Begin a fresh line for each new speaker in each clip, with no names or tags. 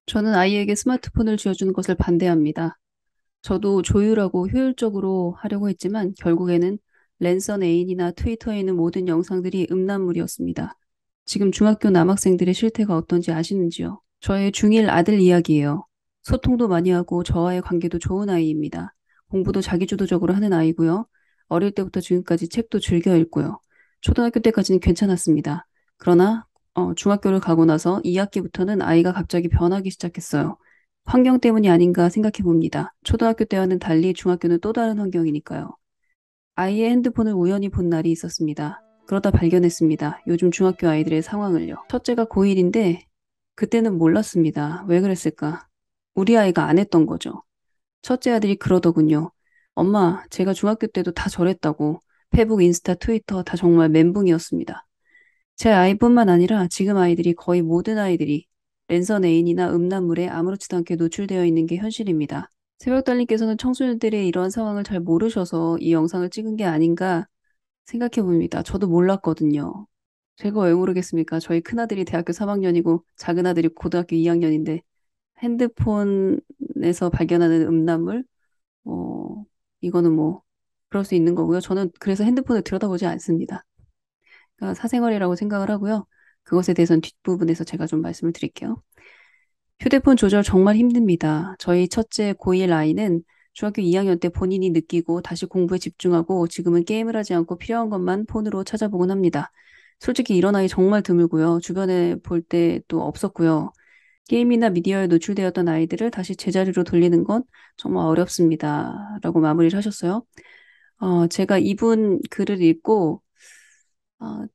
저는 아이에게 스마트폰을 쥐어주는 것을 반대합니다. 저도 조율하고 효율적으로 하려고 했지만 결국에는 랜선 애인이나 트위터에 있는 모든 영상들이 음란물이었습니다. 지금 중학교 남학생들의 실태가 어떤지 아시는지요? 저의 중1 아들 이야기예요. 소통도 많이 하고 저와의 관계도 좋은 아이입니다. 공부도 자기주도적으로 하는 아이고요. 어릴 때부터 지금까지 책도 즐겨 읽고요. 초등학교 때까지는 괜찮았습니다. 그러나 중학교를 가고 나서 2학기부터는 아이가 갑자기 변하기 시작했어요. 환경 때문이 아닌가 생각해 봅니다. 초등학교 때와는 달리 중학교는 또 다른 환경이니까요. 아이의 핸드폰을 우연히 본 날이 있었습니다. 그러다 발견했습니다. 요즘 중학교 아이들의 상황을요. 첫째가 고1인데 그때는 몰랐습니다. 왜 그랬을까? 우리 아이가 안 했던 거죠. 첫째 아들이 그러더군요. 엄마, 제가 중학교 때도 다 저랬다고. 페북, 인스타, 트위터 다 정말 멘붕이었습니다. 제 아이뿐만 아니라 지금 아이들이 거의 모든 아이들이 랜선 애인이나 음란물에 아무렇지도 않게 노출되어 있는 게 현실입니다. 새벽달님께서는 청소년들의 이러한 상황을 잘 모르셔서 이 영상을 찍은 게 아닌가 생각해 봅니다. 저도 몰랐거든요. 제가 왜 모르겠습니까? 저희 큰아들이 대학교 3학년이고 작은아들이 고등학교 2학년인데 핸드폰에서 발견하는 음란물, 어, 이거는 뭐 그럴 수 있는 거고요. 저는 그래서 핸드폰을 들여다보지 않습니다. 그러니까 사생활이라고 생각을 하고요. 그것에 대해서는 뒷부분에서 제가 좀 말씀을 드릴게요. 휴대폰 조절 정말 힘듭니다. 저희 첫째 고1 아이는 중학교 2학년 때 본인이 느끼고 다시 공부에 집중하고 지금은 게임을 하지 않고 필요한 것만 폰으로 찾아보곤 합니다. 솔직히 이런 아이 정말 드물고요. 주변에 볼 때도 없었고요. 게임이나 미디어에 노출되었던 아이들을 다시 제자리로 돌리는 건 정말 어렵습니다. 라고 마무리를 하셨어요. 제가 이분 글을 읽고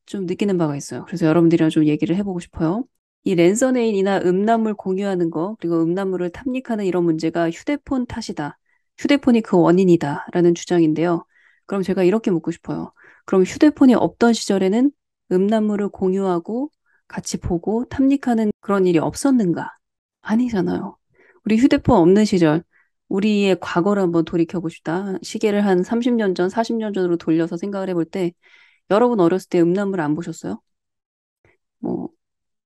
좀 느끼는 바가 있어요. 그래서 여러분들이랑 좀 얘기를 해보고 싶어요. 이 랜선애인이나 음란물 공유하는 거, 그리고 음란물을 탐닉하는 이런 문제가 휴대폰 탓이다. 휴대폰이 그 원인이다. 라는 주장인데요. 그럼 제가 이렇게 묻고 싶어요. 그럼 휴대폰이 없던 시절에는 음란물을 공유하고 같이 보고 탐닉하는 그런 일이 없었는가? 아니잖아요. 우리 휴대폰 없는 시절, 우리의 과거를 한번 돌이켜 보시다. 시계를 한 30년 전, 40년 전으로 돌려서 생각을 해볼 때, 여러분 어렸을 때 음란물 안 보셨어요? 뭐,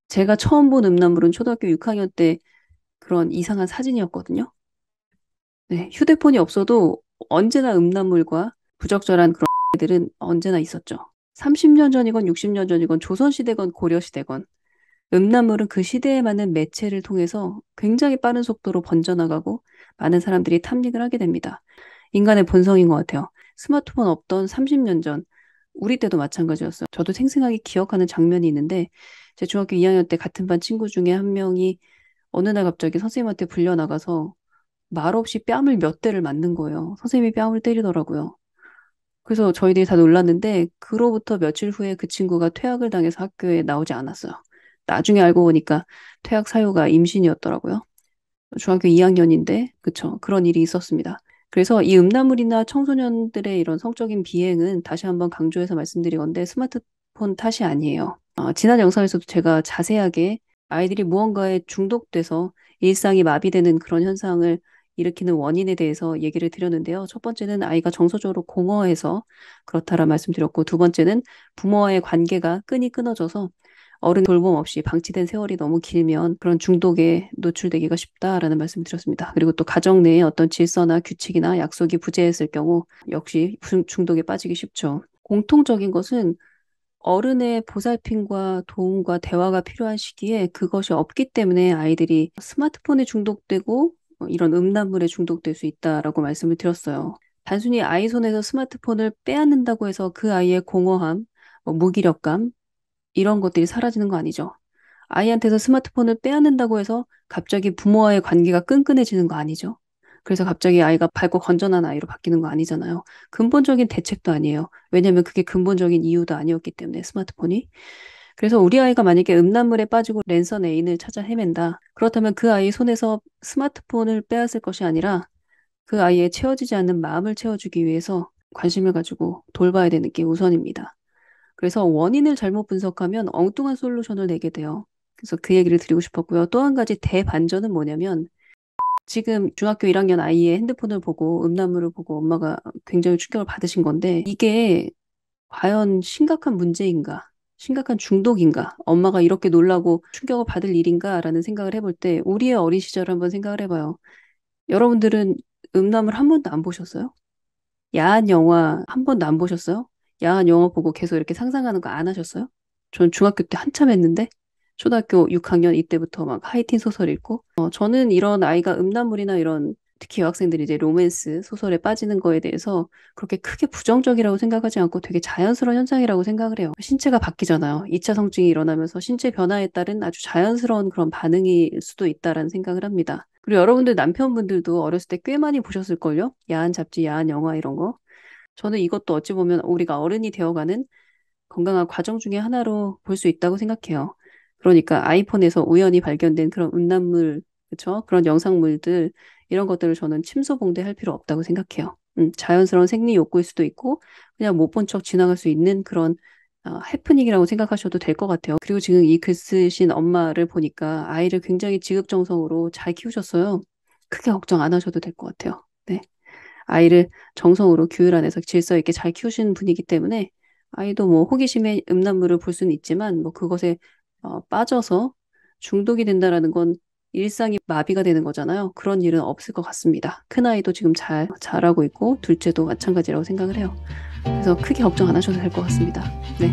제가 처음 본 음란물은 초등학교 6학년 때 그런 이상한 사진이었거든요. 네, 휴대폰이 없어도 언제나 음란물과 부적절한 그런 들은 언제나 있었죠. 30년 전이건 60년 전이건 조선시대건 고려시대건 음란물은 그 시대에 맞는 매체를 통해서 굉장히 빠른 속도로 번져나가고 많은 사람들이 탐닉을 하게 됩니다. 인간의 본성인 것 같아요. 스마트폰 없던 30년 전, 우리 때도 마찬가지였어요. 저도 생생하게 기억하는 장면이 있는데, 제 중학교 2학년 때 같은 반 친구 중에 한 명이 어느 날 갑자기 선생님한테 불려나가서 말없이 뺨을 몇 대를 맞는 거예요. 선생님이 뺨을 때리더라고요. 그래서 저희들이 다 놀랐는데, 그로부터 며칠 후에 그 친구가 퇴학을 당해서 학교에 나오지 않았어요. 나중에 알고 보니까 퇴학 사유가 임신이었더라고요. 중학교 2학년인데, 그쵸. 그런 일이 있었습니다. 그래서 이 음란물이나 청소년들의 이런 성적인 비행은 다시 한번 강조해서 말씀드리건데 스마트폰 탓이 아니에요. 지난 영상에서도 제가 자세하게 아이들이 무언가에 중독돼서 일상이 마비되는 그런 현상을 일으키는 원인에 대해서 얘기를 드렸는데요. 첫 번째는 아이가 정서적으로 공허해서 그렇다라 말씀드렸고, 두 번째는 부모와의 관계가 끈이 끊어져서 어른 돌봄 없이 방치된 세월이 너무 길면 그런 중독에 노출되기가 쉽다라는 말씀을 드렸습니다. 그리고 또 가정 내에 어떤 질서나 규칙이나 약속이 부재했을 경우 역시 중독에 빠지기 쉽죠. 공통적인 것은 어른의 보살핌과 도움과 대화가 필요한 시기에 그것이 없기 때문에 아이들이 스마트폰에 중독되고 이런 음란물에 중독될 수 있다라고 말씀을 드렸어요. 단순히 아이 손에서 스마트폰을 빼앗는다고 해서 그 아이의 공허함, 무기력감, 이런 것들이 사라지는 거 아니죠. 아이한테서 스마트폰을 빼앗는다고 해서 갑자기 부모와의 관계가 끈끈해지는 거 아니죠. 그래서 갑자기 아이가 밝고 건전한 아이로 바뀌는 거 아니잖아요. 근본적인 대책도 아니에요. 왜냐하면 그게 근본적인 이유도 아니었기 때문에 스마트폰이. 그래서 우리 아이가 만약에 음란물에 빠지고 랜선 애인을 찾아 헤맨다. 그렇다면 그 아이 손에서 스마트폰을 빼앗을 것이 아니라 그 아이의 채워지지 않는 마음을 채워주기 위해서 관심을 가지고 돌봐야 되는 게 우선입니다. 그래서 원인을 잘못 분석하면 엉뚱한 솔루션을 내게 돼요. 그래서 그 얘기를 드리고 싶었고요. 또 한 가지 대반전은 뭐냐면 지금 중학교 1학년 아이의 핸드폰을 보고 음란물을 보고 엄마가 굉장히 충격을 받으신 건데 이게 과연 심각한 문제인가? 심각한 중독인가? 엄마가 이렇게 놀라고 충격을 받을 일인가라는 생각을 해볼 때 우리의 어린 시절을 한번 생각을 해봐요. 여러분들은 음란물 한 번도 안 보셨어요? 야한 영화 한 번도 안 보셨어요? 야한 영화 보고 계속 이렇게 상상하는 거 안 하셨어요? 전 중학교 때 한참 했는데 초등학교 6학년 이때부터 막 하이틴 소설 읽고 저는 이런 아이가 음란물이나 이런 특히 여학생들이 이제 로맨스 소설에 빠지는 거에 대해서 그렇게 크게 부정적이라고 생각하지 않고 되게 자연스러운 현상이라고 생각을 해요. 신체가 바뀌잖아요. 2차 성징이 일어나면서 신체 변화에 따른 아주 자연스러운 그런 반응일 수도 있다라는 생각을 합니다. 그리고 여러분들 남편분들도 어렸을 때 꽤 많이 보셨을걸요? 야한 잡지, 야한 영화 이런 거. 저는 이것도 어찌 보면 우리가 어른이 되어가는 건강한 과정 중에 하나로 볼 수 있다고 생각해요. 그러니까 아이폰에서 우연히 발견된 그런 음란물, 그쵸? 그런 영상물들, 이런 것들을 저는 침소봉대할 필요 없다고 생각해요. 자연스러운 생리 욕구일 수도 있고, 그냥 못 본 척 지나갈 수 있는 그런 해프닝이라고 생각하셔도 될 것 같아요. 그리고 지금 이 글 쓰신 엄마를 보니까 아이를 굉장히 지극정성으로 잘 키우셨어요. 크게 걱정 안 하셔도 될 것 같아요. 네. 아이를 정성으로 규율 안에서 질서 있게 잘 키우시는 분이기 때문에 아이도 뭐 호기심에 음란물을 볼 수는 있지만 뭐 그것에 빠져서 중독이 된다라는 건 일상이 마비가 되는 거잖아요. 그런 일은 없을 것 같습니다. 큰아이도 지금 잘 자라고 있고 둘째도 마찬가지라고 생각을 해요. 그래서 크게 걱정 안 하셔도 될 것 같습니다. 네.